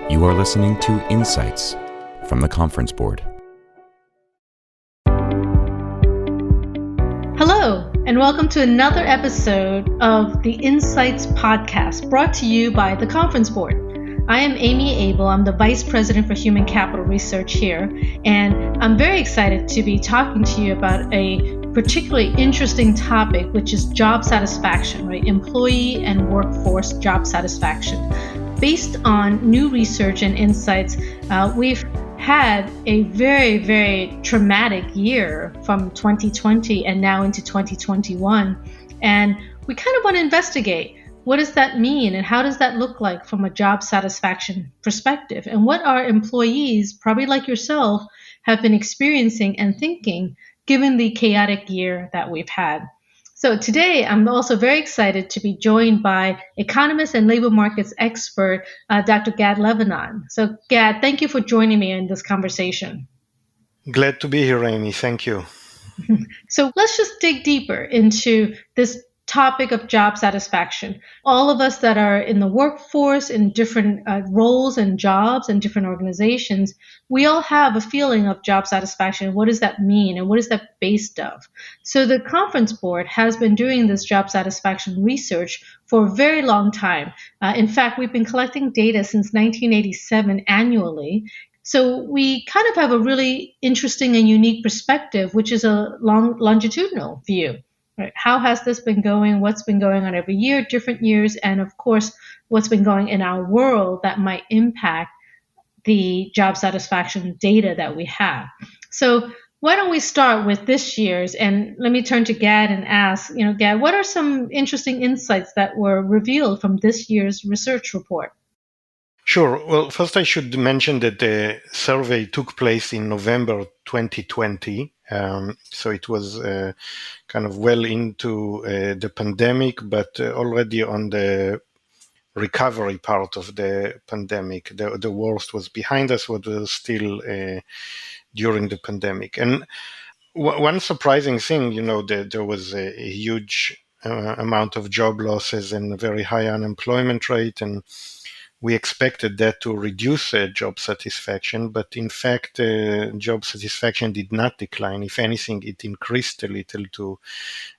You are listening to Insights from the Conference Board. Hello, and welcome to another episode of the Insights podcast brought to you by the Conference Board. I am Amy Abel. I'm the Vice President for Human Capital Research here, and I'm very excited to be talking to you about a particularly interesting topic, which is job satisfaction, right? Employee and workforce job satisfaction. Based on new research and insights, we've had a very, very traumatic year from 2020 and now into 2021. And we kind of want to investigate, what does that mean and how does that look like from a job satisfaction perspective? And what our employees, probably like yourself, have been experiencing and thinking given the chaotic year that we've had. So today, I'm also very excited to be joined by economist and labor markets expert, Dr. Gad Levanon. So Gad, thank you for joining me in this conversation. Glad to be here, Amy. Thank you. So let's just dig deeper into this topic of job satisfaction. All of us that are in the workforce, in different roles and jobs and different organizations, we all have a feeling of job satisfaction. What does that mean and what is that based of? So the Conference Board has been doing this job satisfaction research for a very long time. In fact, we've been collecting data since 1987 annually. So we kind of have a really interesting and unique perspective, which is a longitudinal view. Right. How has this been going? What's been going on every year, different years, and of course, what's been going in our world that might impact the job satisfaction data that we have. So why don't we start with this year's, and let me turn to Gad and ask, Gad, what are some interesting insights that were revealed from this year's research report? Sure. Well, first I should mention that the survey took place in November 2020. So it was kind of well into the pandemic, but already on the recovery part of the pandemic. The worst was behind us, but was still during the pandemic. And one surprising thing, that there was a huge amount of job losses and a very high unemployment rate, and we expected that to reduce job satisfaction, but in fact, job satisfaction did not decline. If anything, it increased a little to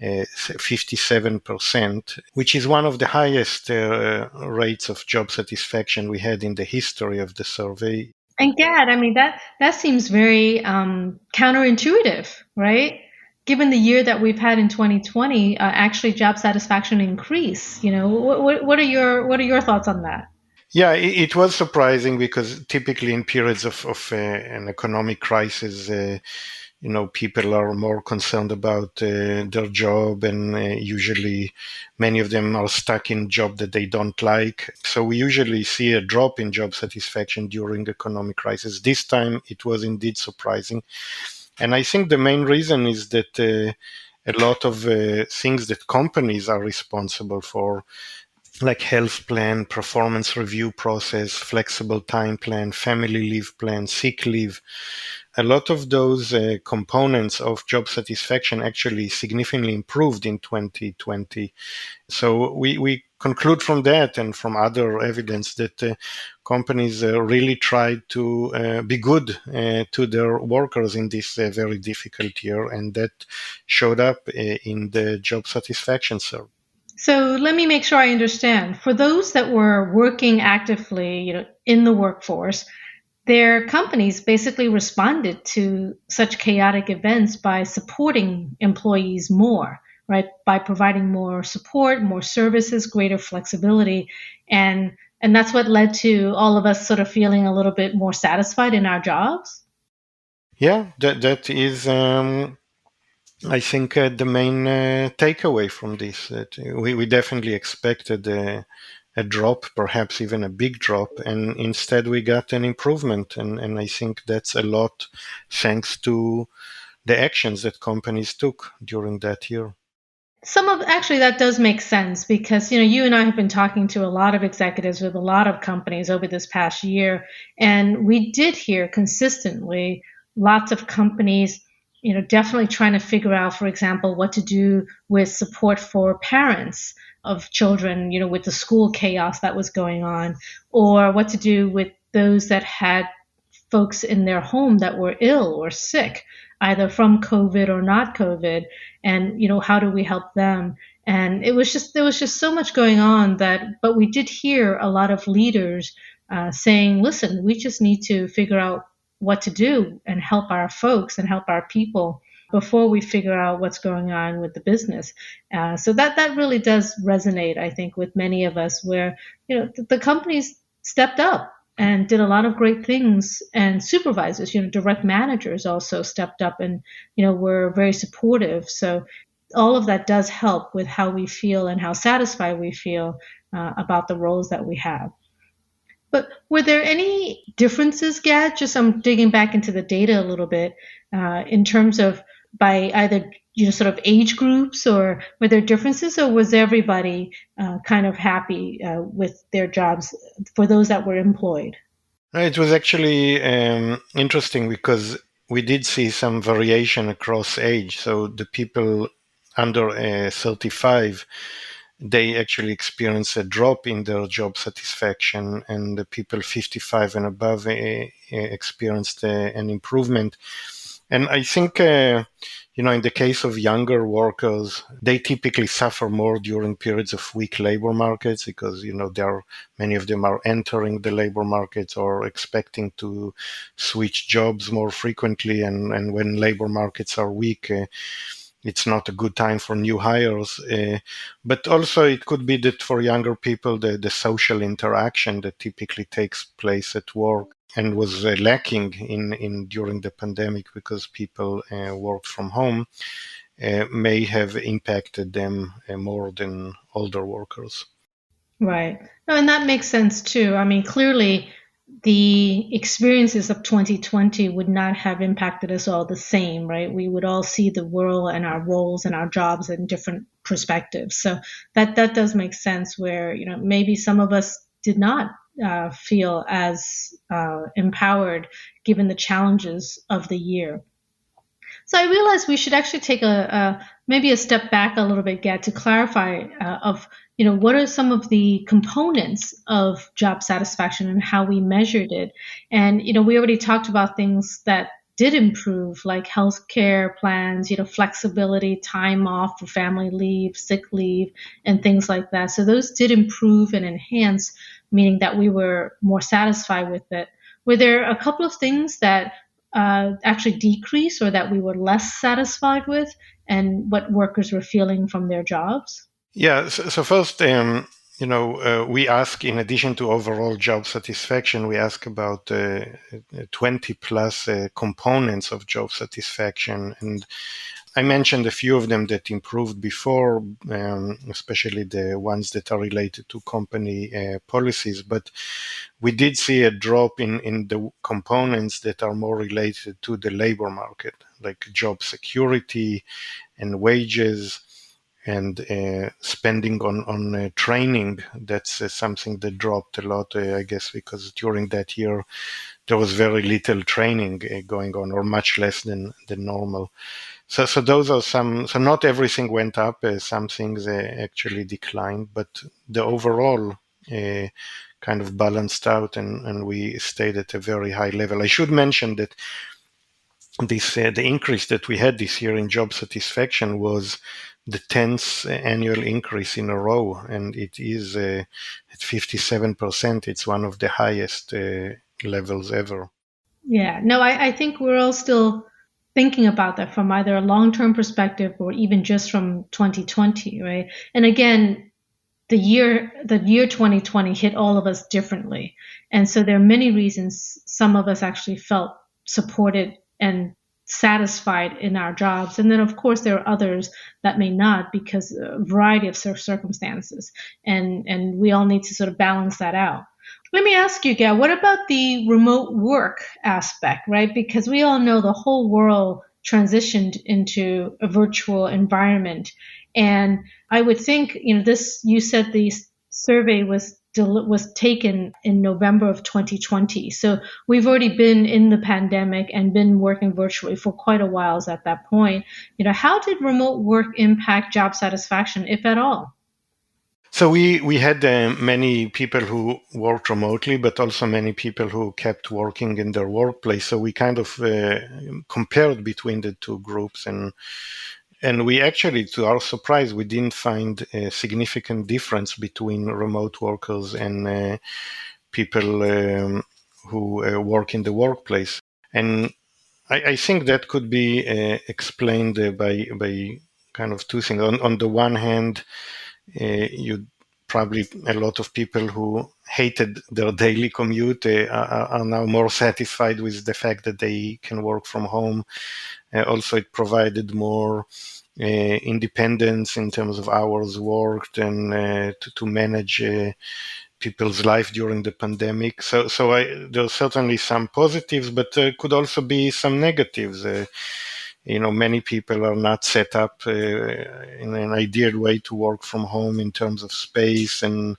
57%, which is one of the highest rates of job satisfaction we had in the history of the survey. And Gad, that seems very counterintuitive, right? Given the year that we've had in 2020, actually job satisfaction increased. What are your thoughts on that? Yeah, it was surprising because typically in periods of an economic crisis, people are more concerned about their job, and usually many of them are stuck in job that they don't like. So we usually see a drop in job satisfaction during economic crisis. This time it was indeed surprising. And I think the main reason is that a lot of things that companies are responsible for, like health plan, performance review process, flexible time plan, family leave plan, sick leave. A lot of those components of job satisfaction actually significantly improved in 2020. So we conclude from that and from other evidence that companies really tried to be good to their workers in this very difficult year, and that showed up in the job satisfaction survey. So let me make sure I understand. For those that were working actively, in the workforce, their companies basically responded to such chaotic events by supporting employees more, right? By providing more support, more services, greater flexibility. And that's what led to all of us sort of feeling a little bit more satisfied in our jobs? Yeah, that is... I think the main takeaway from this, that we definitely expected a drop, perhaps even a big drop, and instead we got an improvement. And I think that's a lot thanks to the actions that companies took during that year. Actually, that does make sense because, you and I have been talking to a lot of executives with a lot of companies over this past year, and we did hear consistently lots of companies definitely trying to figure out, for example, what to do with support for parents of children, with the school chaos that was going on, or what to do with those that had folks in their home that were ill or sick, either from COVID or not COVID, and how do we help them? And there was just so much going on but we did hear a lot of leaders saying, listen, we just need to figure out what to do and help our folks and help our people before we figure out what's going on with the business. So that really does resonate, I think, with many of us, where the companies stepped up and did a lot of great things, and supervisors, direct managers also stepped up and were very supportive. So all of that does help with how we feel and how satisfied we feel about the roles that we have. But were there any differences, Gad? Just I'm digging back into the data a little bit in terms of by either sort of age groups, or were there differences, or was everybody kind of happy with their jobs for those that were employed? It was actually interesting because we did see some variation across age. So the people under 35, they actually experienced a drop in their job satisfaction, and the people 55 and above experienced an improvement. And I think, in the case of younger workers, they typically suffer more during periods of weak labor markets because, many of them are entering the labor markets or expecting to switch jobs more frequently. And when labor markets are weak, it's not a good time for new hires. But also it could be that for younger people, the social interaction that typically takes place at work and was lacking in during the pandemic because people worked from home may have impacted them more than older workers. Right. No, and that makes sense too. I mean, clearly the experiences of 2020 would not have impacted us all the same, right? We would all see the world and our roles and our jobs in different perspectives. So that does make sense where, maybe some of us did not feel as empowered given the challenges of the year. So I realized we should actually take maybe a step back a little bit, Gad, to clarify what are some of the components of job satisfaction and how we measured it. And we already talked about things that did improve, like healthcare plans, flexibility, time off for family leave, sick leave, and things like that. So those did improve and enhance, meaning that we were more satisfied with it. Were there a couple of things that actually decreased or that we were less satisfied with, and what workers were feeling from their jobs? Yeah, so first, we ask, in addition to overall job satisfaction, we ask about 20 plus components of job satisfaction. And I mentioned a few of them that improved before, especially the ones that are related to company policies. But we did see a drop in the components that are more related to the labor market, like job security and wages, and spending on training. That's something that dropped a lot, I guess, because during that year there was very little training going on, or much less than normal. So those are some. So not everything went up. Some things actually declined, but the overall kind of balanced out, and we stayed at a very high level. I should mention that the increase that we had this year in job satisfaction was the 10th annual increase in a row, and it is at 57%. It's one of the highest levels ever. Yeah, no, I think we're all still thinking about that from either a long-term perspective or even just from 2020, right? And again, the year 2020 hit all of us differently. And so there are many reasons some of us actually felt supported and satisfied in our jobs. And then, of course, there are others that may not, because a variety of circumstances. And we all need to sort of balance that out. Let me ask you, Gail, what about the remote work aspect, right? Because we all know the whole world transitioned into a virtual environment. And I would think, you said the survey was taken in November of 2020. So we've already been in the pandemic and been working virtually for quite a while at that point. How did remote work impact job satisfaction, if at all? So we had many people who worked remotely, but also many people who kept working in their workplace. So we kind of compared between the two groups, and we actually, to our surprise, we didn't find a significant difference between remote workers and people who work in the workplace. And I think that could be explained by kind of two things. On the one hand, you probably a lot of people who hated their daily commute are now more satisfied with the fact that they can work from home. Also, it provided more independence in terms of hours worked and to manage people's life during the pandemic. So there's certainly some positives, but could also be some negatives. Many people are not set up in an ideal way to work from home in terms of space and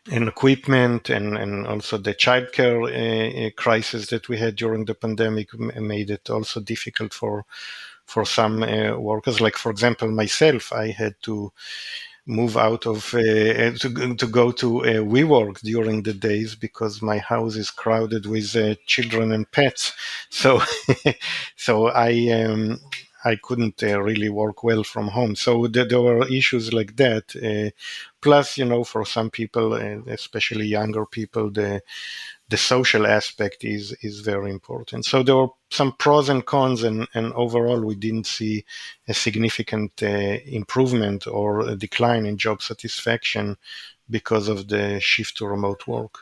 equipment, and also the childcare crisis that we had during the pandemic made it also difficult for some workers. Like, for example, myself, I had to move out of to go to WeWork during the days because my house is crowded with children and pets. So so I couldn't really work well from home. So there were issues like that. Plus, for some people, especially younger people, the social aspect is very important. So there were some pros and cons, and overall we didn't see a significant improvement or a decline in job satisfaction because of the shift to remote work.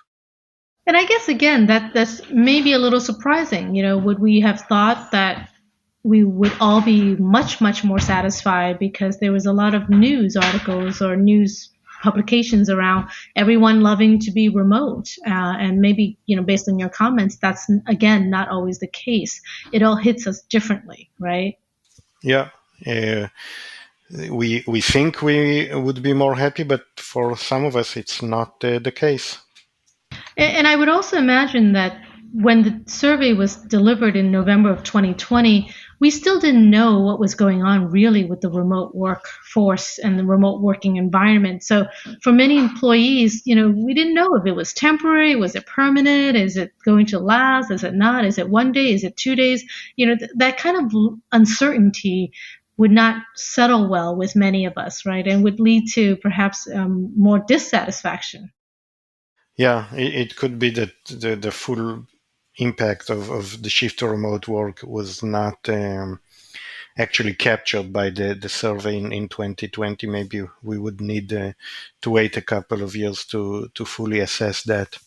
And I guess again that's maybe a little surprising. Would we have thought that we would all be much, much more satisfied because there was a lot of news articles or news publications around everyone loving to be remote. And maybe, based on your comments, that's, again, not always the case. It all hits us differently, right? Yeah. We think we would be more happy, but for some of us, it's not the case. And I would also imagine that when the survey was delivered in November of 2020, we still didn't know what was going on really with the remote workforce and the remote working environment. So for many employees, we didn't know if it was temporary, was it permanent, is it going to last, is it not, is it one day, is it 2 days? That kind of uncertainty would not settle well with many of us, right? And would lead to perhaps more dissatisfaction. Yeah, it could be that the full impact of the shift to remote work was not actually captured by the survey in 2020. Maybe we would need to wait a couple of years to fully assess that.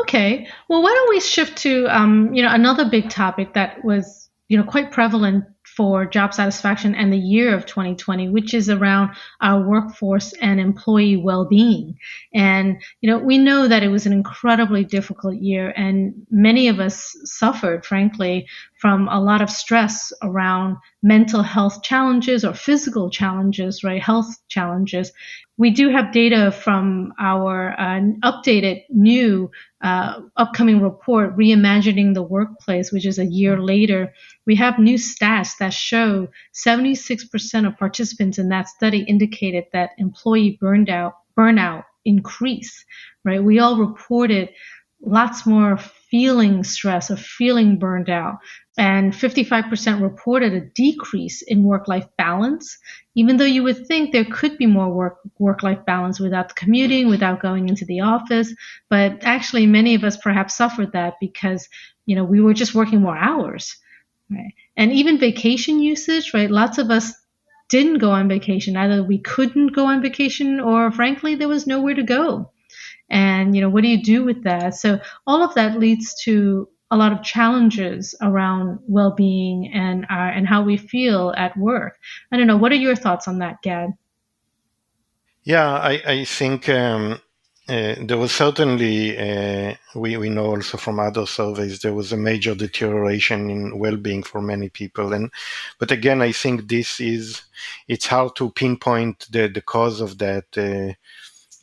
Okay. Well, why don't we shift to another big topic that was quite prevalent for job satisfaction and the year of 2020, which is around our workforce and employee well-being. And we know that it was an incredibly difficult year, and many of us suffered, frankly, from a lot of stress around mental health challenges or physical challenges, right? Health challenges. We do have data from our updated new upcoming report, Reimagining the Workplace, which is a year later. We have new stats that show 76% of participants in that study indicated that employee burnout increased, right? We all reported lots more feeling stress or feeling burned out. And 55% reported a decrease in work-life balance, even though you would think there could be more work-life balance without the commuting, without going into the office. But actually, many of us perhaps suffered that because, we were just working more hours, right? And even vacation usage, right? Lots of us didn't go on vacation. Either we couldn't go on vacation or frankly, there was nowhere to go. And, what do you do with that? So all of that leads to a lot of challenges around well-being and how we feel at work. I don't know. What are your thoughts on that, Gad? Yeah, I think there was certainly, we know also from other surveys, there was a major deterioration in well-being for many people. But again, I think it's hard to pinpoint the cause of that.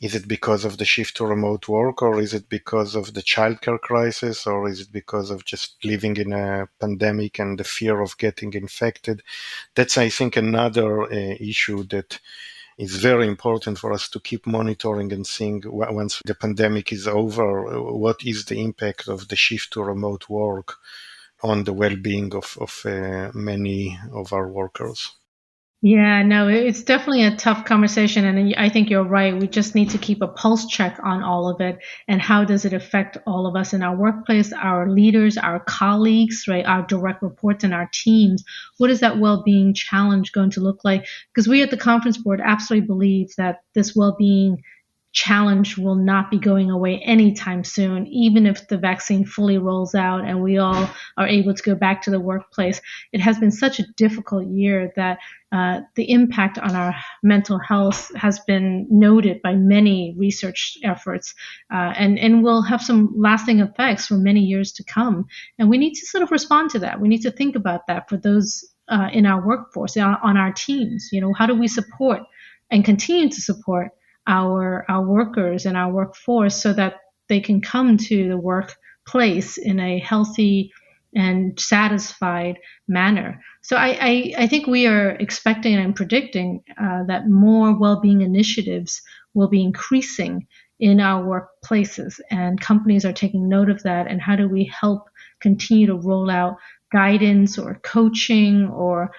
Is it because of the shift to remote work, or is it because of the childcare crisis, or is it because of just living in a pandemic and the fear of getting infected? That's, I think, another issue that it's very important for us to keep monitoring and seeing once the pandemic is over, what is the impact of the shift to remote work on the well-being of many of our workers. Yeah, no, it's definitely a tough conversation. And I think you're right. We just need to keep a pulse check on all of it. And how does it affect all of us in our workplace, our leaders, our colleagues, right? Our direct reports and our teams. What is that well-being challenge going to look like? Because we at the conference board absolutely believe that this well-being challenge will not be going away anytime soon, even if the vaccine fully rolls out and we all are able to go back to the workplace. It has been such a difficult year that the impact on our mental health has been noted by many research efforts, and will have some lasting effects for many years to come. And we need to sort of respond to that. We need to think about that for those in our workforce, on our teams. How do we support and continue to support our workers and our workforce so that they can come to the workplace in a healthy and satisfied manner. So I think we are expecting and predicting that more well-being initiatives will be increasing in our workplaces, and companies are taking note of that. And how do we help continue to roll out guidance or coaching or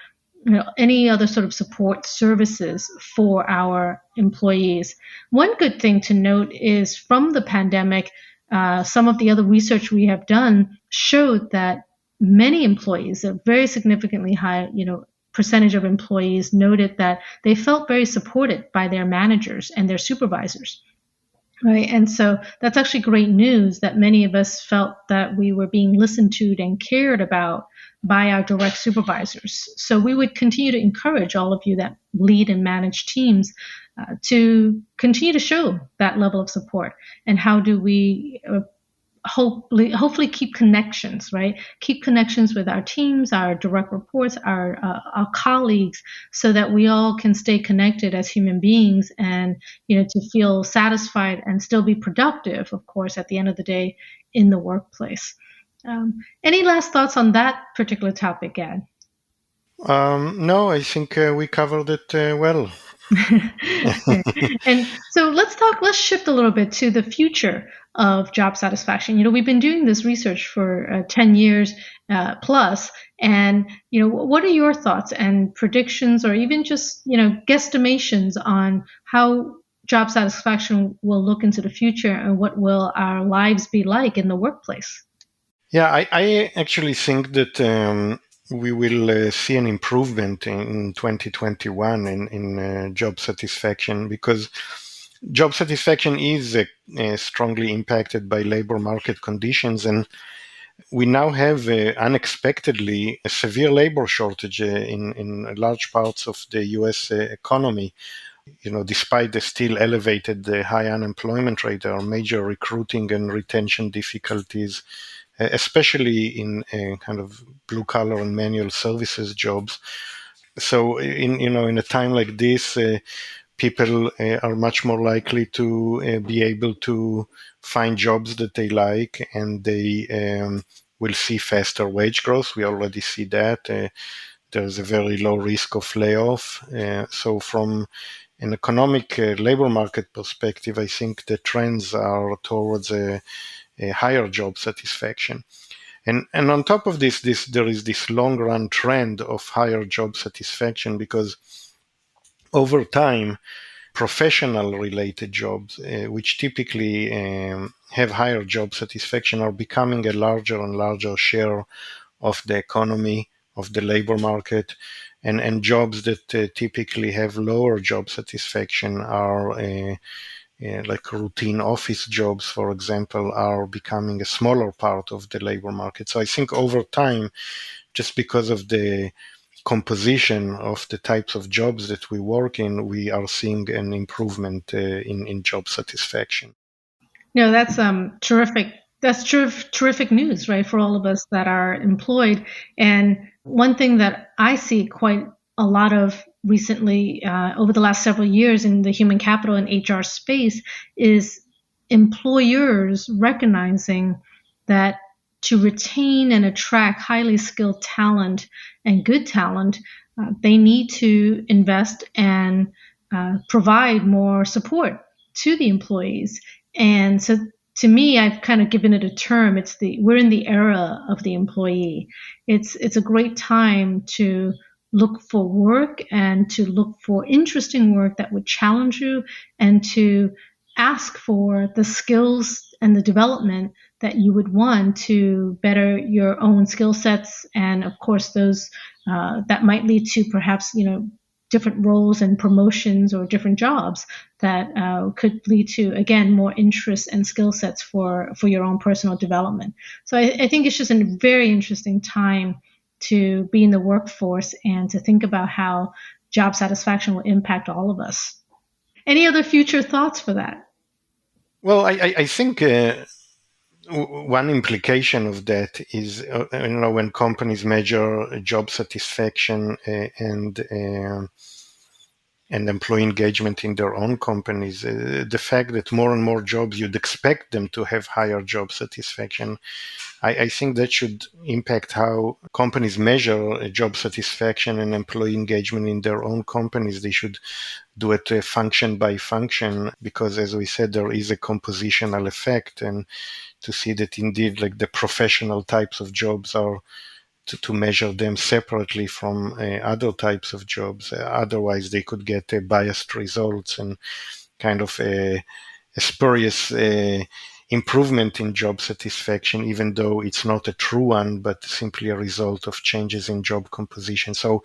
any other sort of support services for our employees? One good thing to note is from the pandemic, some of the other research we have done showed that many employees, a very significantly high, percentage of employees noted that they felt very supported by their managers and their supervisors. Right. And so that's actually great news that many of us felt that we were being listened to and cared about by our direct supervisors. So we would continue to encourage all of you that lead and manage teams to continue to show that level of support. And how do we hopefully keep connections, right? Keep connections with our teams, our direct reports, our colleagues, so that we all can stay connected as human beings and, to feel satisfied and still be productive, of course, at the end of the day in the workplace. Any last thoughts on that particular topic, Gad? No, I think we covered it well. And so let's shift a little bit to the future of job satisfaction. We've been doing this research for 10 years plus, and what are your thoughts and predictions, or even just guesstimations on how job satisfaction will look into the future, and what will our lives be like in the workplace? Yeah, I actually think that we will see an improvement in 2021 in job satisfaction, because job satisfaction is strongly impacted by labor market conditions, and we now have unexpectedly a severe labor shortage in large parts of the U.S. economy. Despite the still elevated high unemployment rate, there are major recruiting and retention difficulties, especially in kind of blue collar and manual services jobs. So in a time like this, people are much more likely to be able to find jobs that they like, and they will see faster wage growth. We already see that. There's a very low risk of layoff. So from an economic labor market perspective, I think the trends are towards a higher job satisfaction. And on top of this, there is this long run trend of higher job satisfaction, because over time, professional related jobs, which typically have higher job satisfaction, are becoming a larger and larger share of the economy, of the labor market. And jobs that typically have lower job satisfaction are like routine office jobs, for example, are becoming a smaller part of the labor market. So I think over time, just because of the composition of the types of jobs that we work in, we are seeing an improvement in job satisfaction. That's terrific. That's terrific news, right, for all of us that are employed. And one thing that I see quite a lot of recently, over the last several years in the human capital and HR space, is employers recognizing that to retain and attract highly skilled talent and good talent, they need to invest and provide more support to the employees. And so to me, I've kind of given it a term. We're in the era of the employee. It's a great time to look for work and to look for interesting work that would challenge you and to ask for the skills and the development that you would want to better your own skill sets. And of course, those that might lead to perhaps, different roles and promotions or different jobs that could lead to, again, more interests and skill sets for your own personal development. So I think it's just a very interesting time to be in the workforce and to think about how job satisfaction will impact all of us. Any other future thoughts for that? Well, I think one implication of that is, when companies measure job satisfaction and employee engagement in their own companies, the fact that more and more jobs, you'd expect them to have higher job satisfaction. I think that should impact how companies measure job satisfaction and employee engagement in their own companies. They should do it function by function, because, as we said, there is a compositional effect, and to see that indeed, like, the professional types of jobs are to measure them separately from other types of jobs. Otherwise, they could get biased results and kind of a spurious improvement in job satisfaction, even though it's not a true one, but simply a result of changes in job composition. So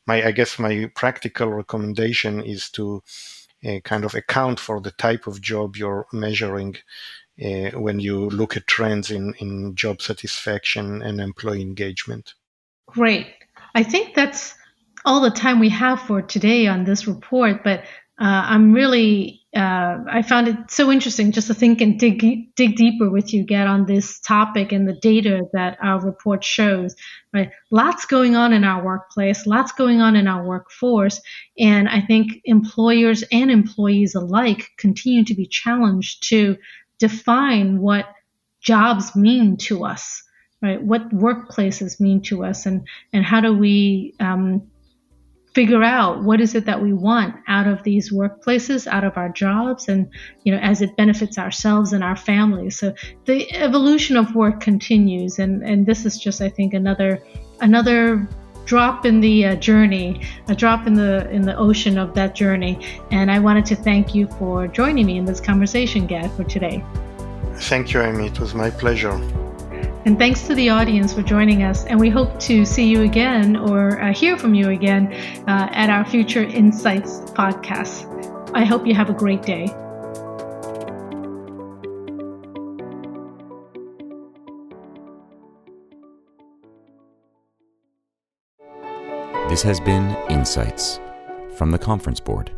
I guess my practical recommendation is to kind of account for the type of job you're measuring when you look at trends in job satisfaction and employee engagement. Great. I think that's all the time we have for today on this report, but I found it so interesting just to think and dig deeper with you, Gad, on this topic and the data that our report shows. Right, lots going on in our workplace, lots going on in our workforce, and I think employers and employees alike continue to be challenged to define what jobs mean to us, right? What workplaces mean to us, and how do we figure out what is it that we want out of these workplaces, out of our jobs, and as it benefits ourselves and our families. So the evolution of work continues, and this is just, I think, another drop in the journey, a drop in the ocean of that journey. And I wanted to thank you for joining me in this conversation, Gad, for today. Thank you, Amy. It was my pleasure. And thanks to the audience for joining us. And we hope to see you again or hear from you again at our future Insights podcast. I hope you have a great day. This has been Insights from the Conference Board.